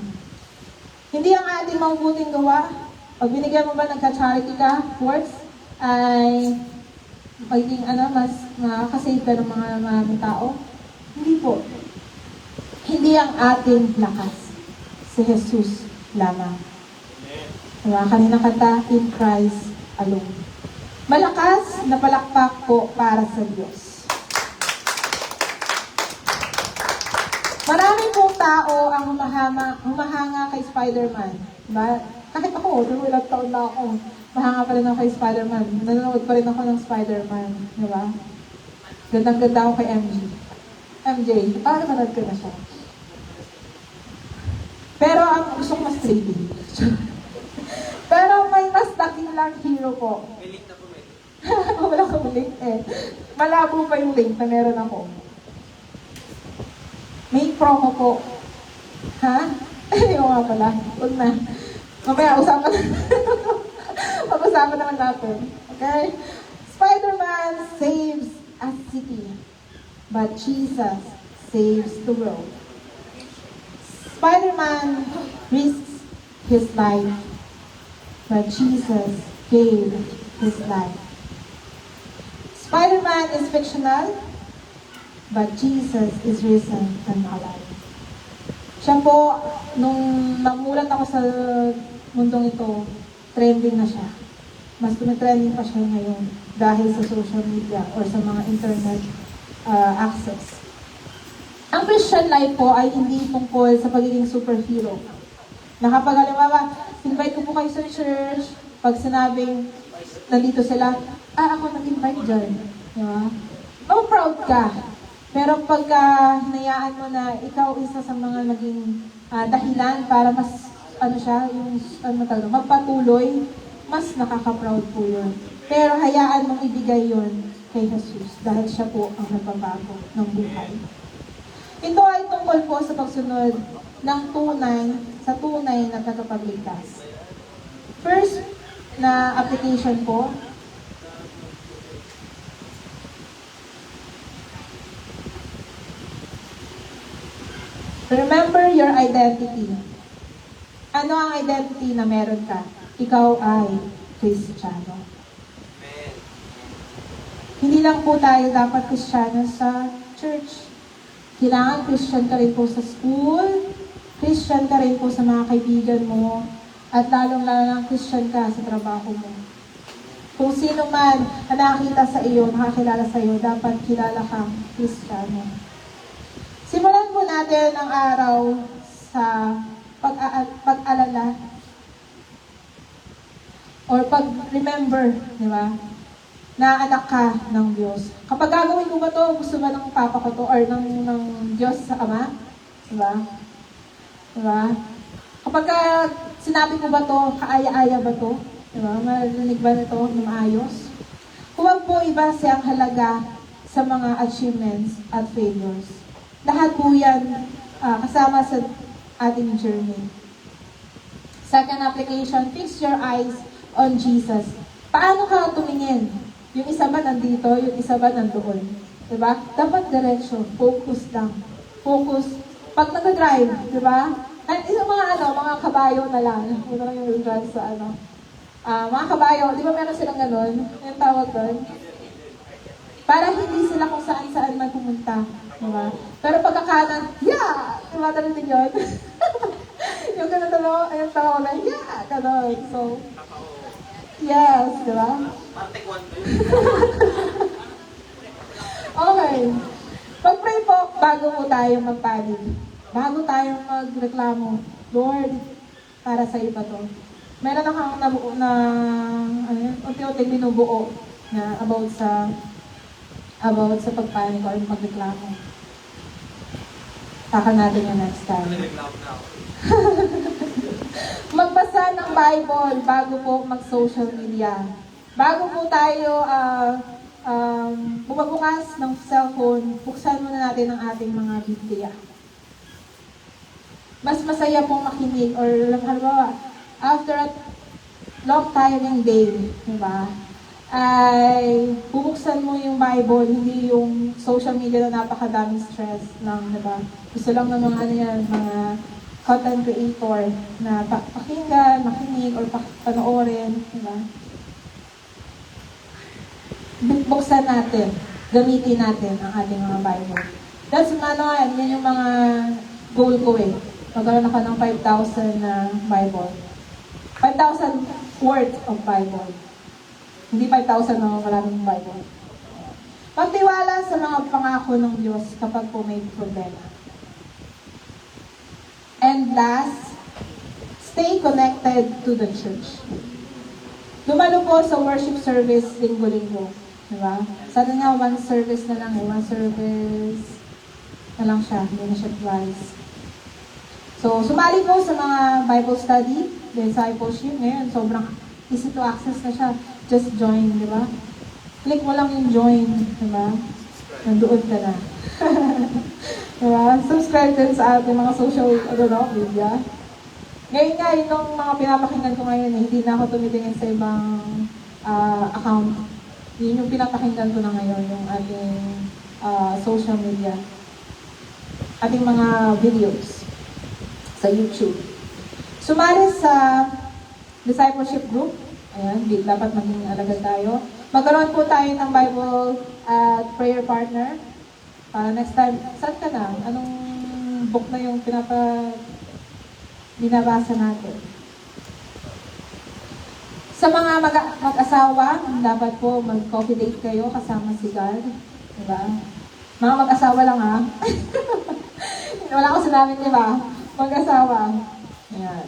[SPEAKER 1] Hindi ang ating mabubuting gawa. Pag binigyan mo ba nagka-charity ka, works, ay magiging mas makakasave ka ng mga maraming tao. Hindi po. Hindi ang ating lakas. Si Jesus lamang. Diba? Kanina kanta, in Christ alone. Malakas na palakpak po para sa Diyos. Marami pong tao ang humahanga kay Spider-Man. Diba? Kahit ako, ilang taon na ako, mahanga pa rin ako kay Spider-Man. Nanonood pa rin ako ng Spider-Man. Diba? Gandang-ganda ako kay MJ. Nanonood ko na siya. Pero ang gusto ko mas 3D. Pero may mas dakilang hero po.
[SPEAKER 2] May link na po, may link.
[SPEAKER 1] Wala akong link eh. Malabo pa yung link na meron ako. May promo po. Ha? Ayaw nga pala. Huwag na. Mamaya, usapan pag-usapan naman natin. Okay? Spider-Man saves a city, but Jesus saves the world. Spider-Man risks his life, but Jesus gave his life. Spider-Man is fictional, but Jesus is risen and alive. Siya po, nung namulat ako sa mundong ito, trending na siya. Mas tumitrending pa siya ngayon dahil sa social media or sa mga internet access. Ang Christian life po ay hindi tungkol sa pagiging superhero. Na kapag halimbawa, invite ko po kayo sa church, pag sinabing nandito sila, ako nag-invite dyan. Diba? Oh, proud ka. Pero pagka hinayaan mo na ikaw isa sa mga naging dahilan para mas, magpatuloy, mas nakaka-proud po yun. Pero hayaan mong ibigay yun kay Jesus dahil siya po ang nagbabago ng buhay. Ito ay tungkol po sa pagsunod ng sa tunay na tagapagligtas. First na application po, remember your identity. Ano ang identity na meron ka? Ikaw ay Kristiyano. Hindi lang po tayo dapat Kristiyano sa church. Kailangan Christian ka rin po sa school, Christian ka rin po sa mga kaibigan mo, at lalong-lalo Christian ka sa trabaho mo. Kung sino man na nakakita sa iyo, makakilala sa iyo, dapat kilala kang Kristiyano. Simulan po natin ang araw sa pag-alala or pag-remember, di ba? Na anak ka ng Diyos. Kapag gagawin ko ba to, gusto ba ng papa ko to or ng Diyos sa Ama? Di ba? Di ba? Kapag sinabi ko ba to, kaaya-aya ba to? Di ba? Marinig ba nito na maayos? Huwag po iba siyang halaga sa mga achievements at failures. Lahat po yan kasama sa ating journey. Second application, fix your eyes on Jesus. Paano ka tumingin? Yung isa ba nandito, yung isa ba nandoon? Diba? Dapat direction, focus lang. Focus. Pag nag-drive, diba? Isang mga kabayo na lang. Ito lang yung drive sa mga kabayo, di ba meron silang ganun? Yung tawag doon? Para hindi sila kung saan-saan man pumunta. Diba? Pero pagkakanan, yeah! Diba narinig yun? Yung ganun yung tawag na, yeah! Ganun. So, yes, diba? Okay. Pag-pray po, bago po tayo magpanig. Bago tayo magreklamo, Lord, para sa iba to. Meron akong unti-unting binubuo na about sa pagpanig or magreklamo. Taka natin yung next time. Magbasa ng Bible bago po mag-social media. Bago po tayo bumabukas ng cellphone, buksan muna natin ang ating mga Biblia. Mas masaya pong makinig or halimbawa, after a long tiring day, diba? Ay bubuksan mo yung Bible, hindi yung social media na napakadaming stress ng, diba? Gusto lang ng mga content creator na pakinggan, makinig, or panoorin, diba? Buksan natin, gamitin natin ang ating mga Bible. That's yan yung mga goal ko eh. Magkaroon ako ng 5,000 na Bible. 5,000 worth of Bible. Hindi 5,000 na maraming Bible. Magtiwala sa mga pangako ng Diyos kapag po may problema. And last, stay connected to the church. Dumalo po sa worship service linggo-linggo. Diba? Sana nga one service na lang. One service na lang siya. Hindi na siya twice. So, sumali po sa mga Bible study, discipleship. Ngayon, sobrang easy to access na siya. Just join, di ba? Click mo lang yung join, di ba? Nandoon ka na. Diba? Subscribe din sa ating mga social media. Ngayon nga, yun yung mga pinapakinggan ko ngayon, hindi na ako tumitingin sa ibang account. Yun yung pinapakinggan ko na ngayon, yung ating social media. Ating mga videos sa YouTube. Sumali sa discipleship group. Ayan, dapat maging alagad tayo. Magkaroon po tayo ng Bible at prayer partner. Para next time, saan ka na? Anong book na yung binabasa natin? Sa mga mag-asawa, dapat po mag-coffee date kayo kasama si God. Diba? Mga mag-asawa lang ha. Wala ko sinabi, diba? Mag-asawa. Ayan.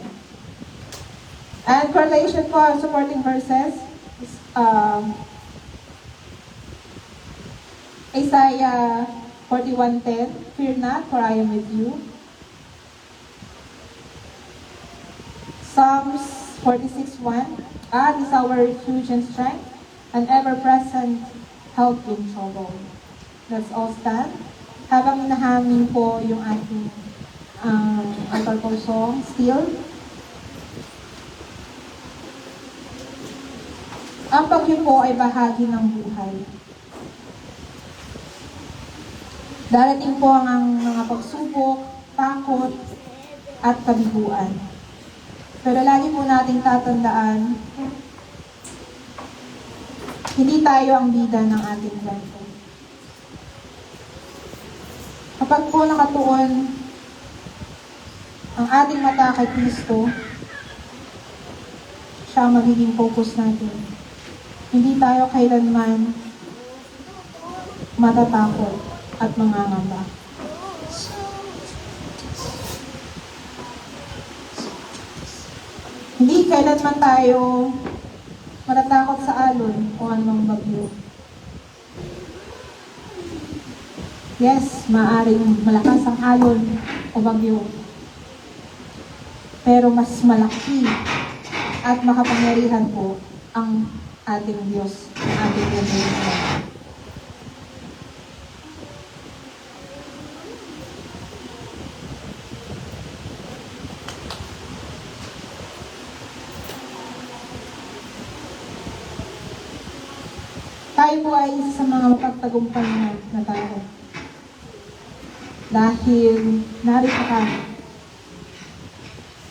[SPEAKER 1] And correlation po, supporting verses. Isaiah 41:10, fear not, for I am with you. Psalms 46:1, God is our refuge and strength, an ever-present help in trouble. Let's all stand. Habang inahamin po yung ating altar call song, Still. Ang bagyo po ay bahagi ng buhay. Darating po ang mga pagsubok, takot, at kabiguan. Pero lagi po nating tatandaan, hindi tayo ang bida ng ating kwento. Kapag po nakatuon ang ating mata kay Kristo, siya ang magiging focus natin. Hindi tayo kailanman matatakot at mangangamba. Hindi kailanman tayo matatakot sa alon o anumang bagyo. Yes, maaaring malakas ang alon o bagyo. Pero mas malaki at makapangyarihan po ang ating Diyos, ang ating Diyos. Tayo po ay isa sa mga mapagtagumpay na tao. Dahil narito ka,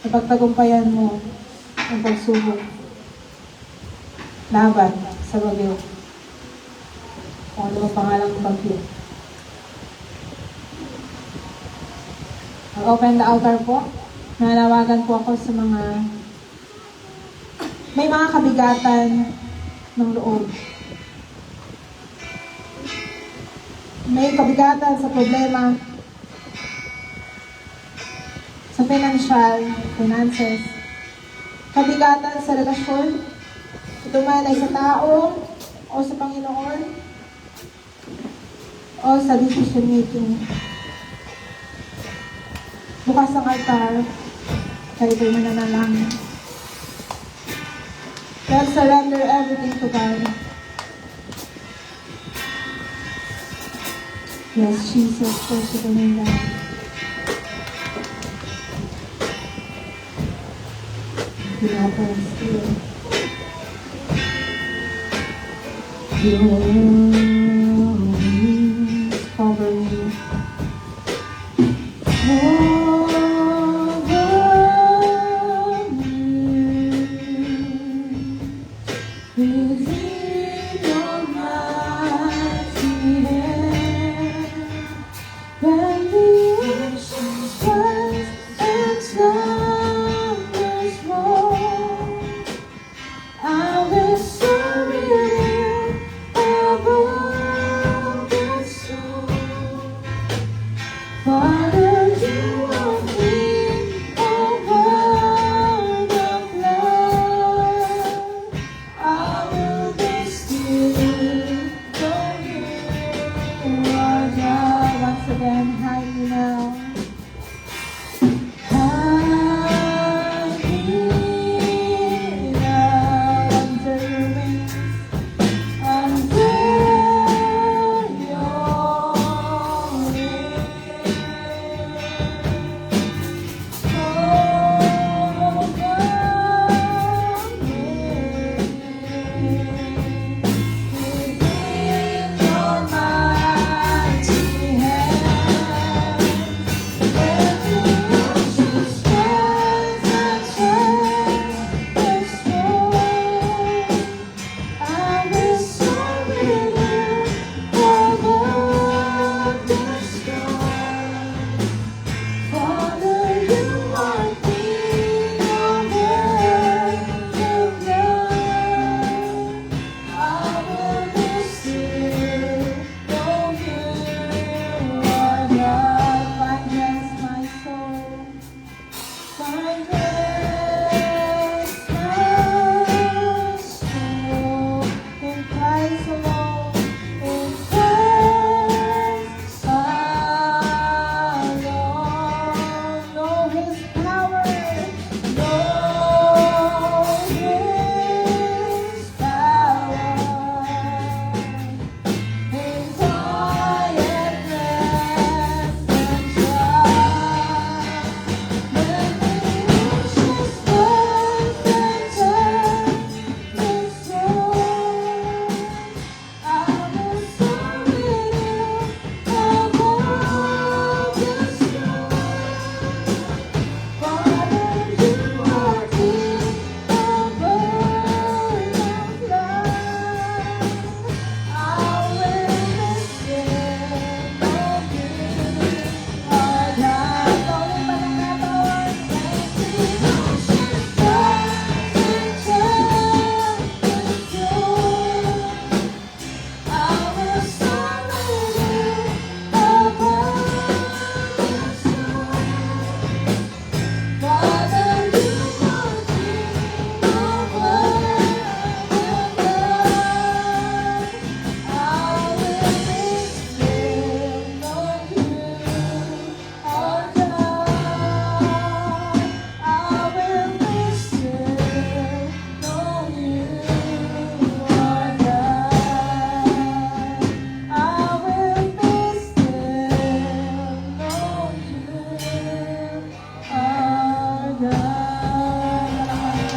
[SPEAKER 1] napagtagumpayan mo ang pagsubok laban sa bagyo. Kung ano ba pangalang bagyo. I'll open the altar po. Nanawagan po ako sa mga may mga kabigatan ng loob. May kabigatan sa problema sa finances, kabigatan sa relasyon, ito man ay sa tao o sa Panginoon o sa decision making. Bukas ang altar, kayo po'y mananalangin. Let's surrender everything to God. Yes, Jesus, worship the name of God. Pinapos ko.